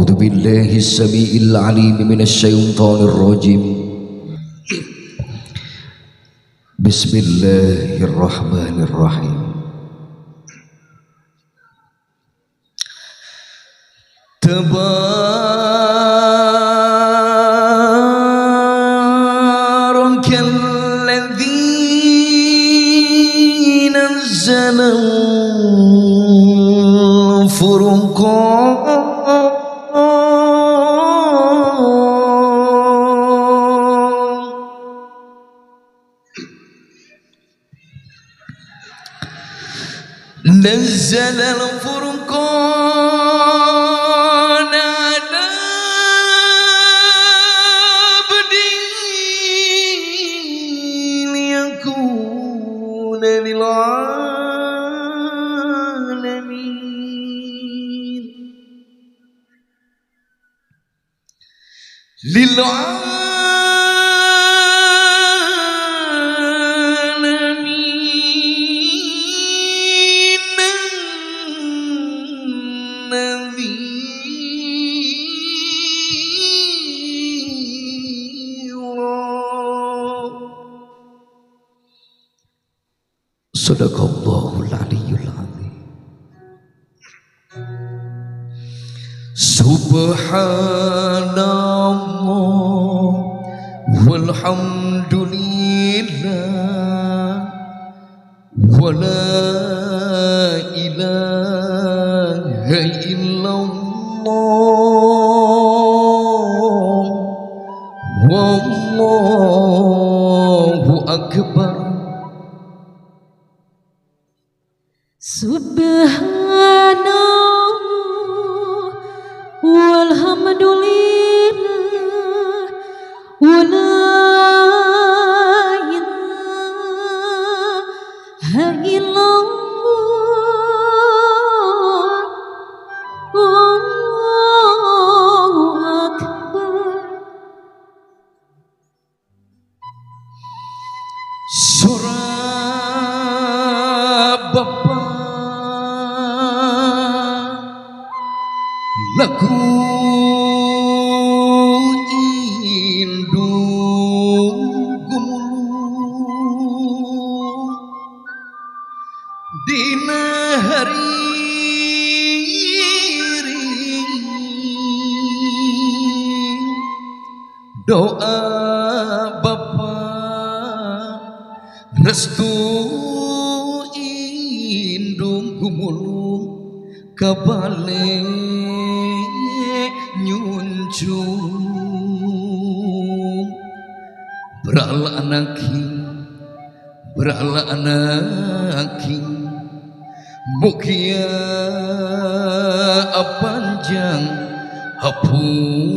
أعوذ بالله السميع العليم من الشيطان الرجيم بسم الله الرحمن الرحيم تبارك الذي نزل الفرقان نزل الفرقان على عبده ليكون للعالمين Sadaqallahul aliyyul azim. Subhanallah walhamdulillah wa la ilaha illallah wallahu akbar. Subhanallah walhamdulillah wa la ilaha illallah wallahu akbar. Surah Bapa lagu indung gumulung dina hari doa Bapa restu indung gumulung kabale nyuncung berala anaki mukia panjang hapunjung.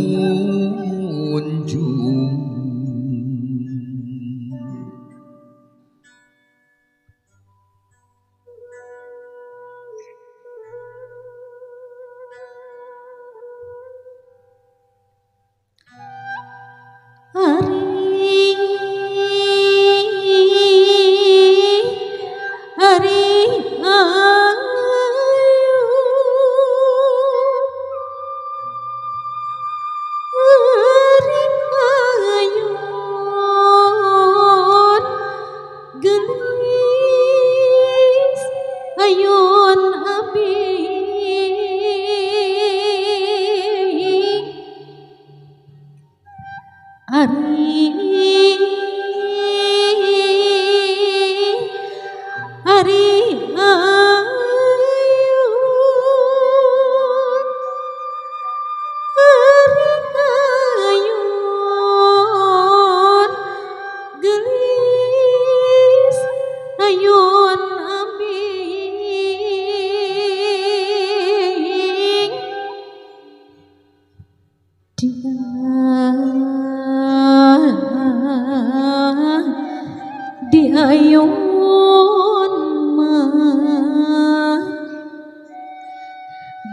Di ayun mah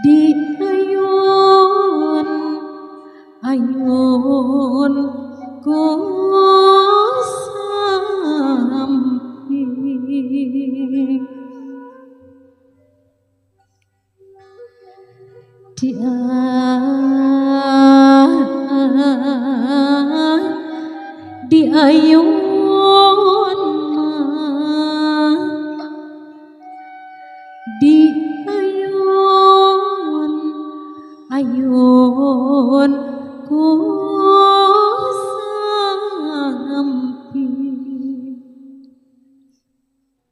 di ayun kosampi di ayun mah di ayun ayun ku sampi.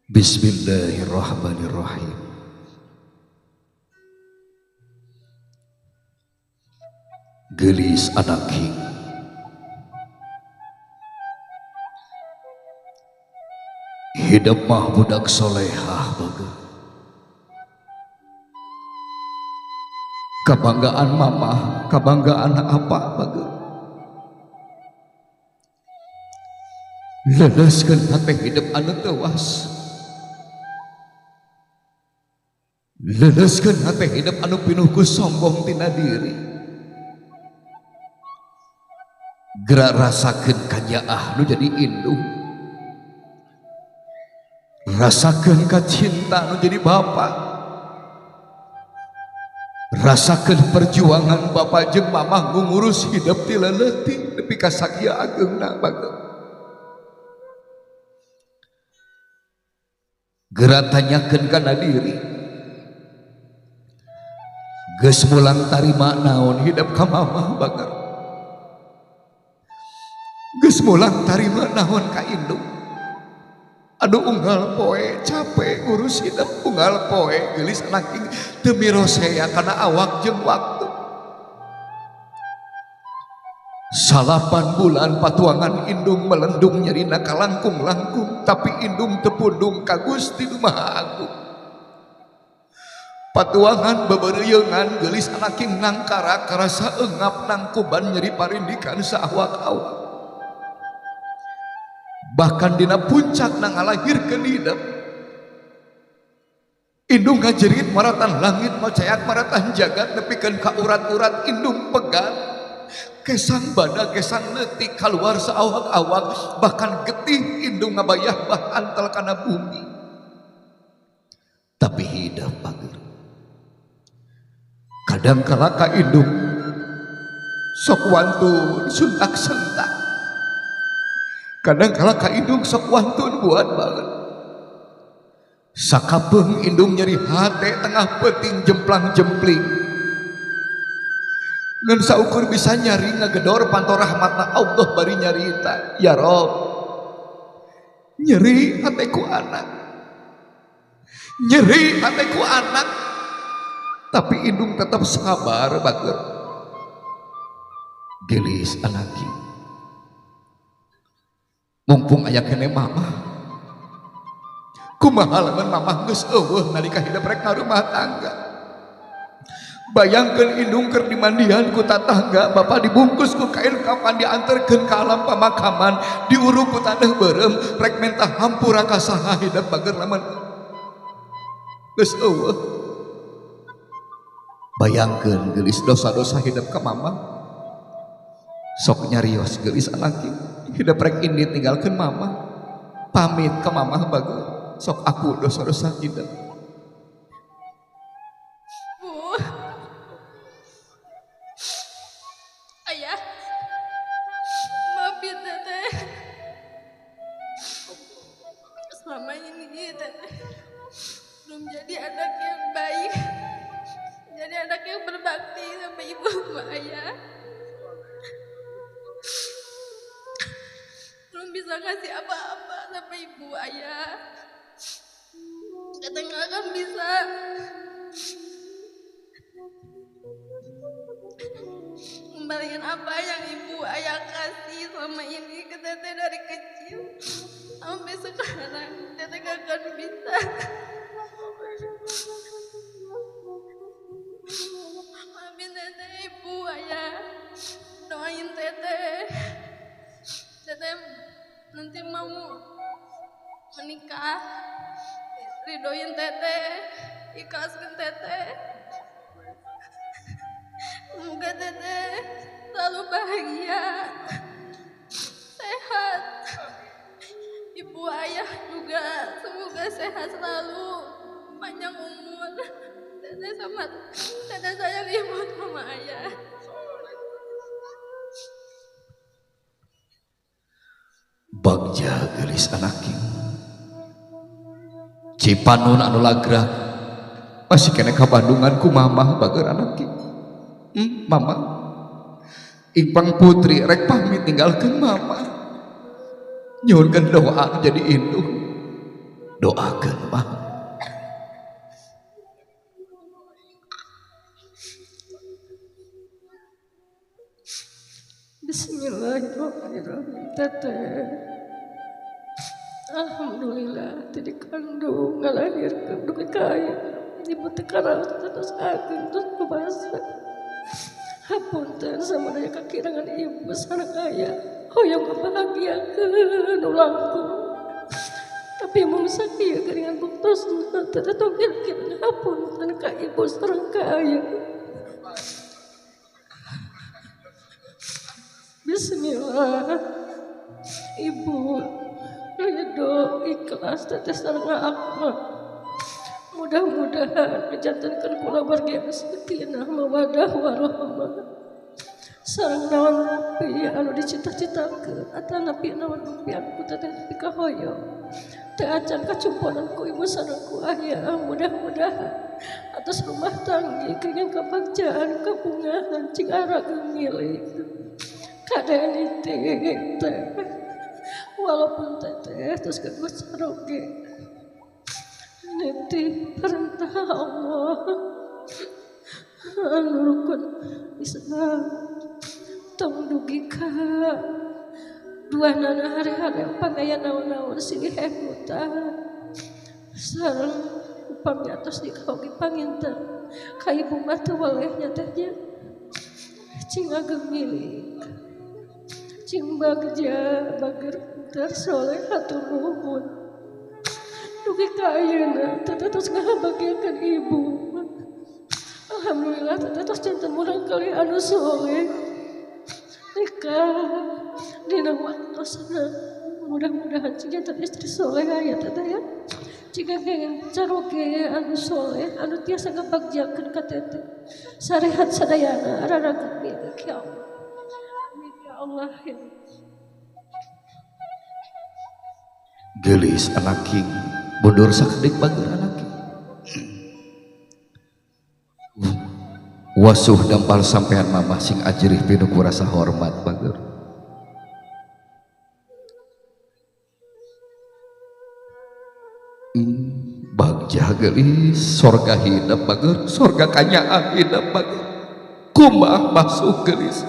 Bismillahirrahmanirrahim. Gelis anak king hidup mah budak solehah baga. Kebanggaan mama, kebanggaan apa baga. Leleskeun hate hidup anu tewas. Leleskeun hate hidup anu pinuh ku sombong tina diri. Gerak rasakeun kanyaah nu jadi indung. Rasakeun ka cinta nu jadi bapak. Rasakeun perjuangan bapak jeung mamah ngurus hidup ti leuletik nepi ka sakieu ageungna baga. Gerak tanyakeun kana diri. Geus mulang tarima naon hidup ka mamah baga. Geus mulang tarima naon ka indung. Aduh unggal poe capek ngurus hidup, unggal poe geulis anak ing teu mirosea kana awak jeung waktu. 8 bulan patuangan indung melendung nyerina kalangkung-langkung, tapi indung teu pundung ka Gusti Nu Maha Agung. Patuangan bebeureuyeungan geulis anak ing nangkara karasa eungap nangkuban nyeri parindikan saawak-awak. Bahkan dina puncak na ngalahirkeun hidup indung ngajerit maratan langit macayak maratan jagat nepikeun ka urat-urat indung pegat kesan badag kesan leutik kaluar saawak-awak bahkan getih indung ngabayah bah antel kana bumi. Tapi hidup bager kadang kala ka indung sok wantun suntak sentak. Kadang kala ka indung sok wantun buat banget. Sakapeung indung nyeri hate tengah peuting jemplang jempling. Ngan saukur bisa nyari ngagedor panto rahmatna Allah bari nyarita. Ya Rob, nyeri hateku anak. Nyeri hateku anak. Tapi indung tetap sabar bager. Gelis anaknya. Mumpung aya kene mamah kumaha lamun mamah geus eueuh nalika hidup rek ngarumah tangga. Bayangkeun indung keur dimandian ku tatangga, bapak dibungkus ku kain kafan dianterkeun ka alam pamakaman, diuruk ku taneuh beureum rek mentah hampura ka saha hidup bager lamun geus eueuh. Bayangkeun geulis dosa-dosa hidup ka mamah. Sok nyarios geulis anak hidup rek indit tinggalkeun mama pamit ke mama bagus sok aku dosa-dosa hidup. Bu, ayah, maafin teteh. Selama ini teteh belum jadi anak yang baik, jadi anak yang berbakti sama ibu sama ayah. Belum bisa ngasih apa-apa sama ibu ayah. Teteh nggak akan bisa kembaliin apa yang ibu ayah kasih selama ini ke teteh dari kecil sampai sekarang. Teteh nggak akan bisa. Maafin teteh ibu ayah, doain teteh. Teteh nanti mau menikah, ridoin teteh, ikhlaskan teteh. Semoga teteh selalu bahagia, sehat. Ibu ayah juga semoga sehat selalu, panjang umur. Teteh sayang ibu sama ayah. bagja gelis anaki Cipanun anu lagrag masih kena ka Bandungan ku mamah bager anaki mama Ipang putri rek pamit tinggalkan mama nyuhunkeun doa jadi induk doakeun mah Bismillahirrahmanirrahim. Teteh, alhamdulillah tadi kandung ngalahirkeun dugi kaya ibu teh karaos terus ageun terus kubasa hapunten samudaya kakirangan ibu sareng aya hoyong kabahagiakeun ulangku tapi mung sakieu geuningan buktosna teteh togel kirang hapunten ka ibu sareng ka aya. Bismillah, ibu ridho ikhlas teteh sareng akmal. Mudah-mudahan ngajantenkeun kula bargi sakinah mawaddah warahmah. Sareng naon nepi anu dicita-citakeun atawa nepi naon impian ku teteh nepi ka hoyong. Teu acan kacumponan ku ibu sareng ku aya mudah-mudahan atas rumah tangga kenging kabagjaan kabungahan cing ara milik. Kadang teh walaupun teteh terus gak saroge nanti perintah Allah anu rukun Islam tong dugi ka dua nana hari-hari pangaya naon-naon silih hutan sareng upami atos dikaoge panginten ka ibu mah teu walehnya tehnya cing ageng milik cing bagja bager tersoleh hatur nuhun dugi ka ayeuna teteh tos ngabagiakeun ibu alhamdulillah teteh tos janten murang kali anu soleh nikah dina waktosna mudah-mudahan cing janten istri soleh aya teteh ya jika pengen caroge anu soleh anu tiasa ngabagjakeun ka teteh sarehat sadayana rarageng milik ya Allah. Allah ya. gelis anaki mundur sakedik bager anaki wasuh dampal sampean mamah sing ajrih pinuh ku rasa hormat bager bagja gelis sorga hidup bager sorga kanyaan hidup bager kumaha masuk gelis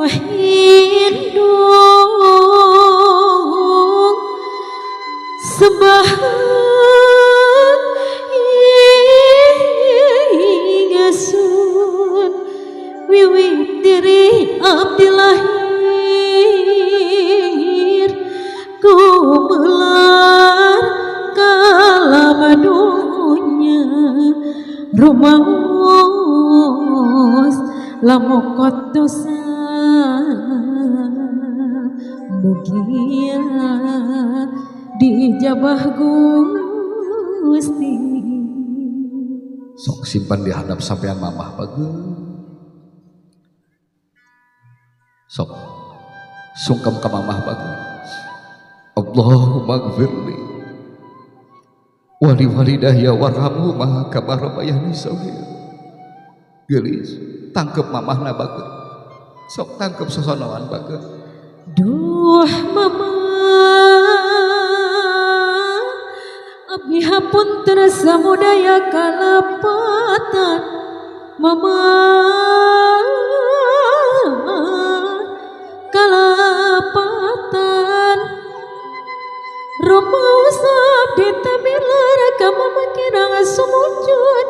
hindung sebahan ingasun wiwit diri abdi lahir kumelar kalamadunya rumaos lamokot dosa mugia dijabah Gusti sok simpan di hadap sampean mamah bager sok sungkem ka mamah bager Allahumma gfirli wali walidayya warhamhuma kama rabbayani shaghira gelis tangkep mamahna bager sok tangkep sosonoan bager duh mama abdi hapunten samudaya kalapatan mama kalapatan rumaos abdi tamilar ka mama kirang sumujud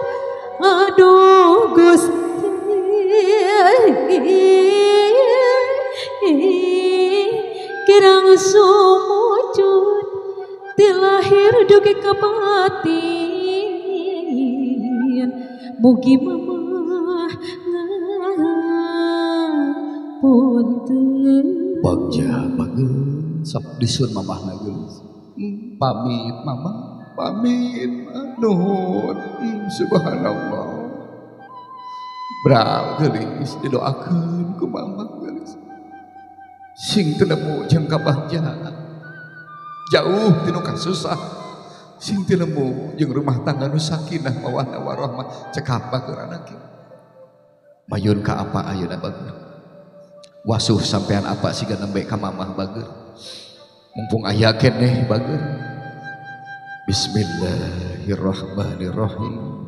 aduh Gusti kirang sumujud dilahir dugi kabatin mugi mama ngapunten bagja bager sok disun mamahna gelis pamit mama pamit nuhun subhanallah bral gelis didoakeun ku mamah gelis sing teu nemu jeung kabahjaan, jauh tinu kasusah, sing teu nemu jeung rumah tangga nu sakinah mawaddah warahmah. Cek apa keur anak kieu? Mayun ka apa ayeuna bageur? Wasuh sampean apa siga nembe ka mamah bageur? Mumpung aya keneh bageur. Bismillahirrahmanirrahim.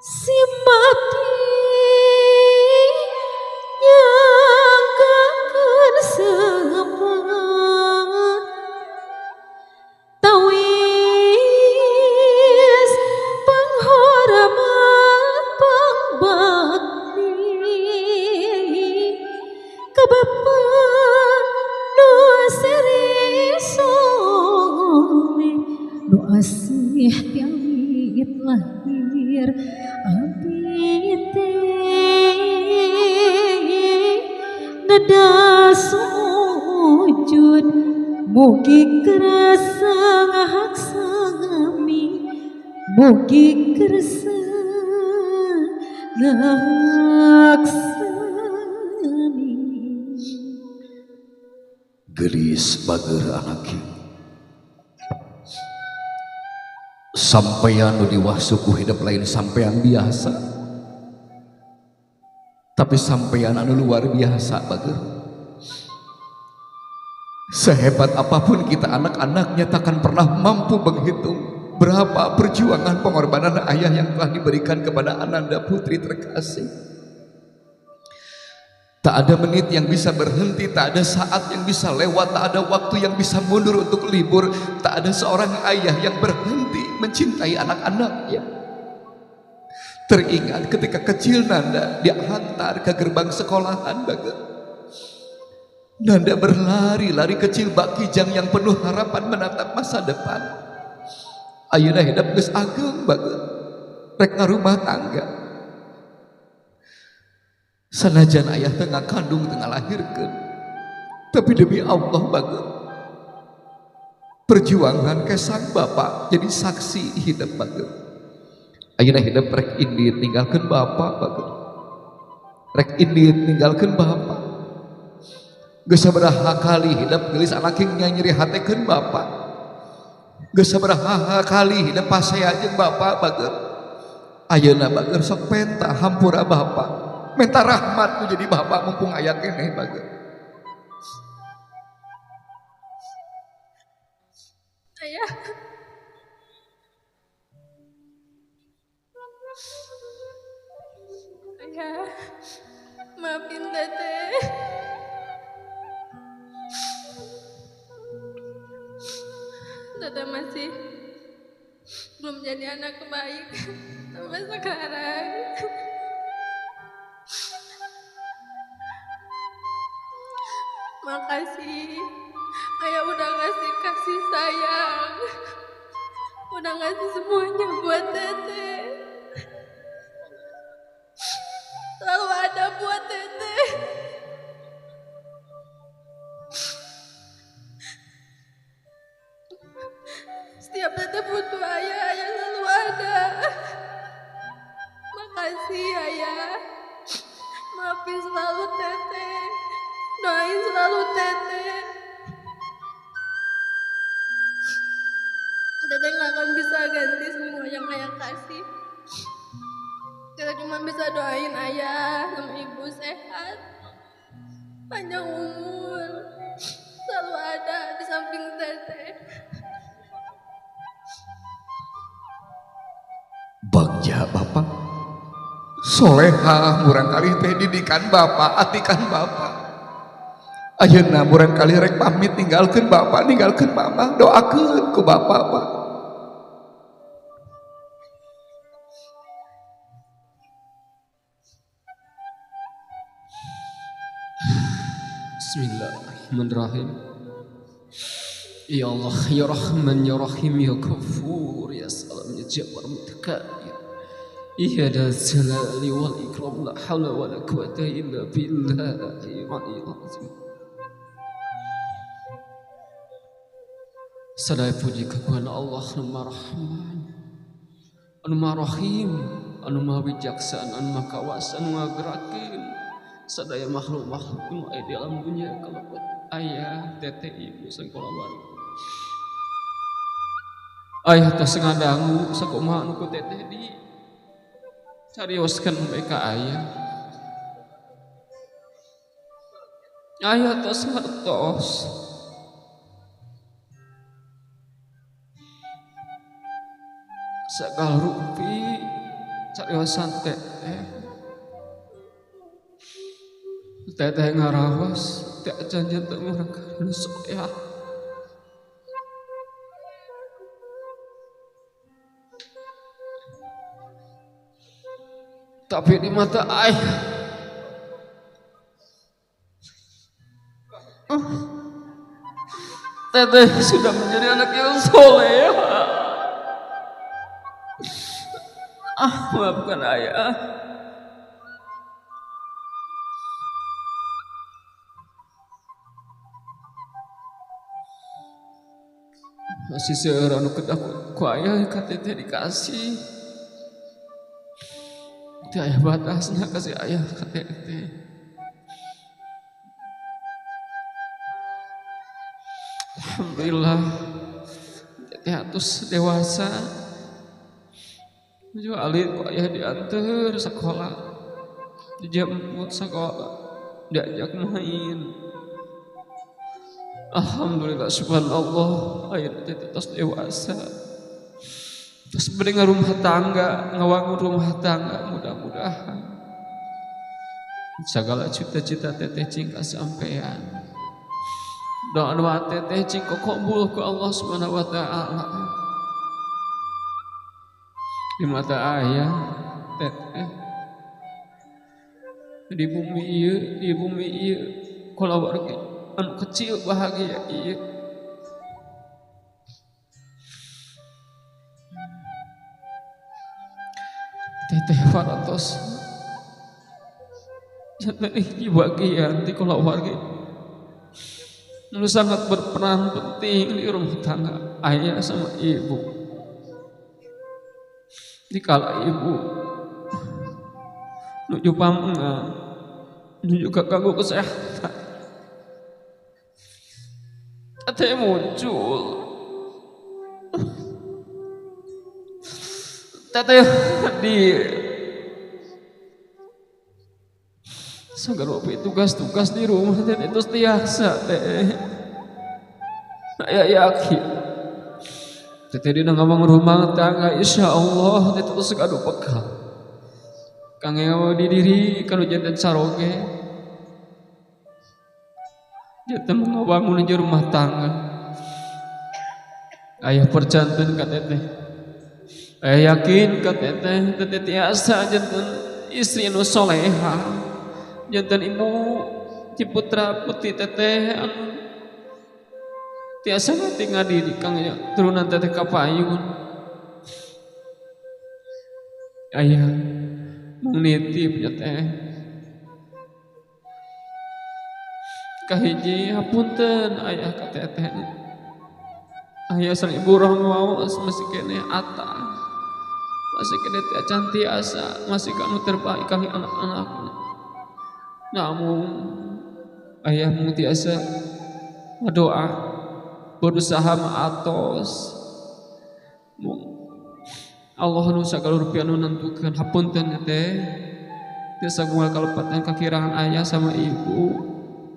Si mati nyangkakeun sempat tawis penghormat pangbakti ka Bapa nu seri soleh nu asih tiawit lahir abdi teh nada sujud mugi kerasa ngahaksami mugi kerasa ngahaksami. Gelis bager anak kieu. Sampeyan nu diwasuku hidup lain sampeyan biasa, tapi sampeyan anu luar biasa bager. Sehebat apapun kita anak-anaknya takkan pernah mampu menghitung berapa perjuangan pengorbanan ayah yang telah diberikan kepada Ananda putri terkasih. Tak ada menit yang bisa berhenti, tak ada saat yang bisa lewat, tak ada waktu yang bisa mundur untuk libur, tak ada seorang ayah yang berhenti mencintai anak-anaknya. Teringat ketika kecil Nanda diantar ke gerbang sekolahan bager. Nanda berlari-lari kecil bak kijang yang penuh harapan menatap masa depan. Ayeuna hidup geus ageng bager, rek ngarumah tangga. Sanajan ayah tengah kandung tengah lahirkan, tapi demi Allah bager, perjuangan kesang bapak jadi saksi hidup bager. Ayeuna hidup rek indit ninggalkeun bapak bager, rek indit ninggalkeun bapak. Geus sabaraha kali hidup gelis anak yang nyeri hatekeun bapak, geus sabaraha kali hidup pasea jeung bapak bager. Ayeuna bager sok penta hampura bapak, minta rahmat jadi bapak mumpung aya keneh bager. Ayah, ayah, maafin teteh. Teteh masih belum jadi anak baik sampai sekarang. Makasih, ayah udah ngasih kasih sayang, udah ngasih semuanya buat teteh, selalu ada buat teteh. Setiap teteh butuh ayah, ayah selalu ada. Makasih ayah, maafin selalu teteh, doain selalu teteh. Teteh gak akan bisa ganti semua yang ayah kasih. Kita cuma bisa doain ayah sama ibu sehat, panjang umur, selalu ada di samping teteh. Bagja bapak soleha murang kali teh didikan bapak, atikan bapak. Ayeuna murang kali rek pamit ninggalkeun bapak, ninggalkeun mama, doakeun ku bapak pak. Bismillahirrahmanirrahim. Ya Allah, ya Rahman, ya Rahim, ya Ghafur, ya Salam, ya Jabbar Mutakabbir. Ya Dzal Jalali wal Ikram, la haula wa la quwwata illa billahi al-aliyyil azim. Sadaya puji kepada Allah anu Maha Rahman, anu Maha Rahim, anu Maha Bijaksana, anu Maha Kawas, anu ngagerakeun sadaya makhluk-makhluk di alam dunia kalau buat ayah, teteh, ibu, sekolah ayah tos ngadangu sakumaha nu ku teteh di carioskeun mereka ayah tos ngertos sakal rupi cariosan teteh ngarawas teh janjian teu urang kana soya tapi di mata ayah teteh sudah menjadi anak yang soleh. Maafkan ayah. Masih seorang anu kedah ku ayah ka teteh dikasih. Teu aya batasna kasih ayah ka teteh. Alhamdulillah teteh atus dewasa. Juga alit ku ayah diantar sekolah, dijemput sekolah, diajak main. Alhamdulillah subhanallah ayah teteh tos dewasa. Terus beri rumah tangga, ngawangun rumah tangga mudah-mudahan segala cita-cita teteh cing kasampean. Doa-doa teteh cing kabul ku Allah Subhanahu wa taala. Di mata ayah teteh di bumi ieu keluarga anu kecil bahagia ieu. Teteh faratos di bagian di keluarga nu sangat berperan penting di rumah tangga ayah sama ibu. Dikala ibu nuju pamengan nuju kaganggu kesehatan teteh muncul teteh di segala tugas-tugas di rumah teteh terus tiasa teh saya yakin teteh dina ngomong rumah tangga insya Allah teteh terus kadu peka kange di diri kalau jantan saroge jantan ngawangun di rumah tangga ayah percantan ka teteh. Ayah yakin ka teteh tiasa jantan istri nu soleha, jantan ibu ti putra putri teteh anu tiasa ngati ngadidik kang turunan teteh kapayun. Ayah menitip teteh kahiji hapunten ayah ka teteh. Ayah sang ibu rahmawas masih kene ata. Masih kena tiacan tiasa, masih kanu terbaik kami anak-anaknya. Namun ayahmu tiasa berdoa, berusaha maatos. Allah nu sagala rupiah nu nentukeun hapunten teh. Tiasa moal kalepatan kakirangan ayah sama ibu.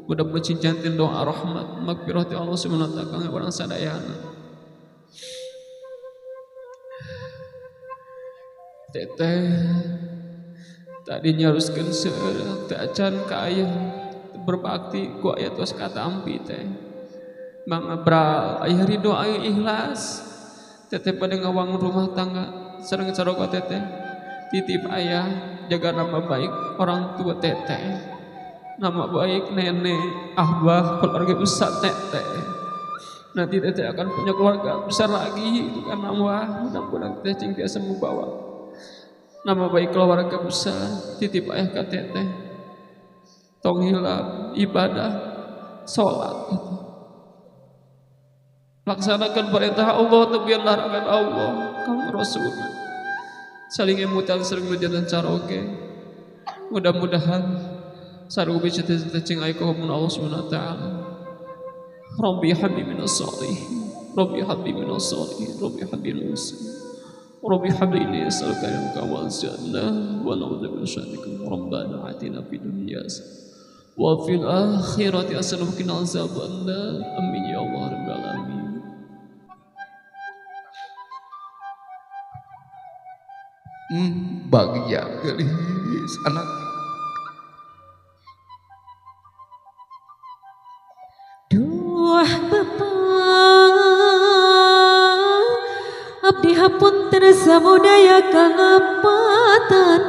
Mudah-mudahan cincantin doa rahmat magfirah ti Allah Subhanahu wa taala barang sadayana. Teteh tadi nyaruskeun seueur teh acan ka ayah berbakti ku aya tos katampi teh Mang Abral ayah ridho ayah ikhlas teteh pada ngawangun rumah tangga sareng saroga teteh titip ayah jaga nama baik orang tua teteh nama baik nenek abah keluarga besar teteh nanti teteh akan punya keluarga besar lagi itu kan nama mudah-mudahan teteh cing biasa membawa nama baik keluarga besar titip ayah ka teteh tong hilap ibadah salat laksanakan perintah Allah tebian larangan Allah kamu Rasul saling emutan sering berjalan caroge mudah-mudahan sareng ubi cita-cita cing aya ka Allah Subhanahu wa taala. Rabbi habli minas salihin, Rabbi habli minas salihin, Rabbi habli minas salihin. Rabbi habli inni as'aluka al-jannata wal jannah wa na'udzu min syarrika. Rabbana atina fid dunya wa fil akhirati hasanah wa qina azabannar. Amin ya Allah rabbal alamin. Bahagia gelis anak. Duh Bapa, abdi hapun terasa budaya kalapatan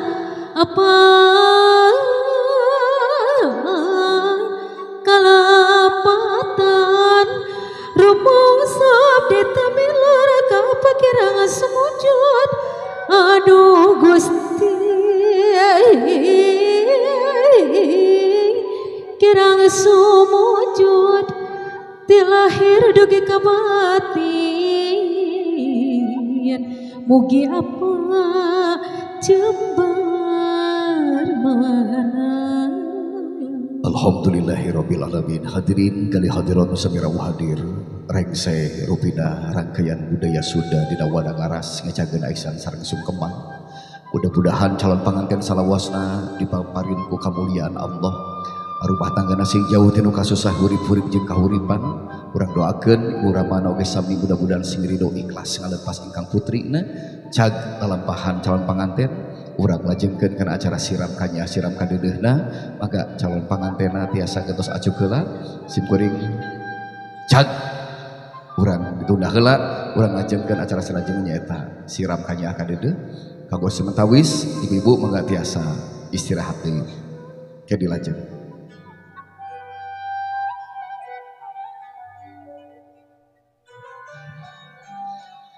apa kalapatan rumus abdi tamilar kapakirang semujud. Aduh Gusti, kirang sumujud tilahir dugi kabatin, mugi apa jembar mana. Alhamdulillahirabbil alamin. Hadirin kali hadirat samira hadir. Rengseh rupina rangkaian budaya Sunda dina wadang aras ngecageun aisan sareng sungkeman. Mudah-mudahan calon panganten salawasna dipaparin ku kamuliaan Allah. Rumah tanggana sing jauh tinu kasusah urip-urip jeung kahuripan. Urang doakeun ibu Ramana oge sami mudah-mudahan sing ridho ikhlas ngalepas ingkang putrina cag lalampahan calon panganten. Urang lajengkeun kana acara siram kanya siram kadedeuna maka calon pangantena tiasa getos acuh heula simkuring cag urang ditunda heula urang lajengkeun acara salajengna nyaeta siram kanya kadede kanggo sementawis ibu-ibu mangga tiasa istirahat deui ke dilajeng.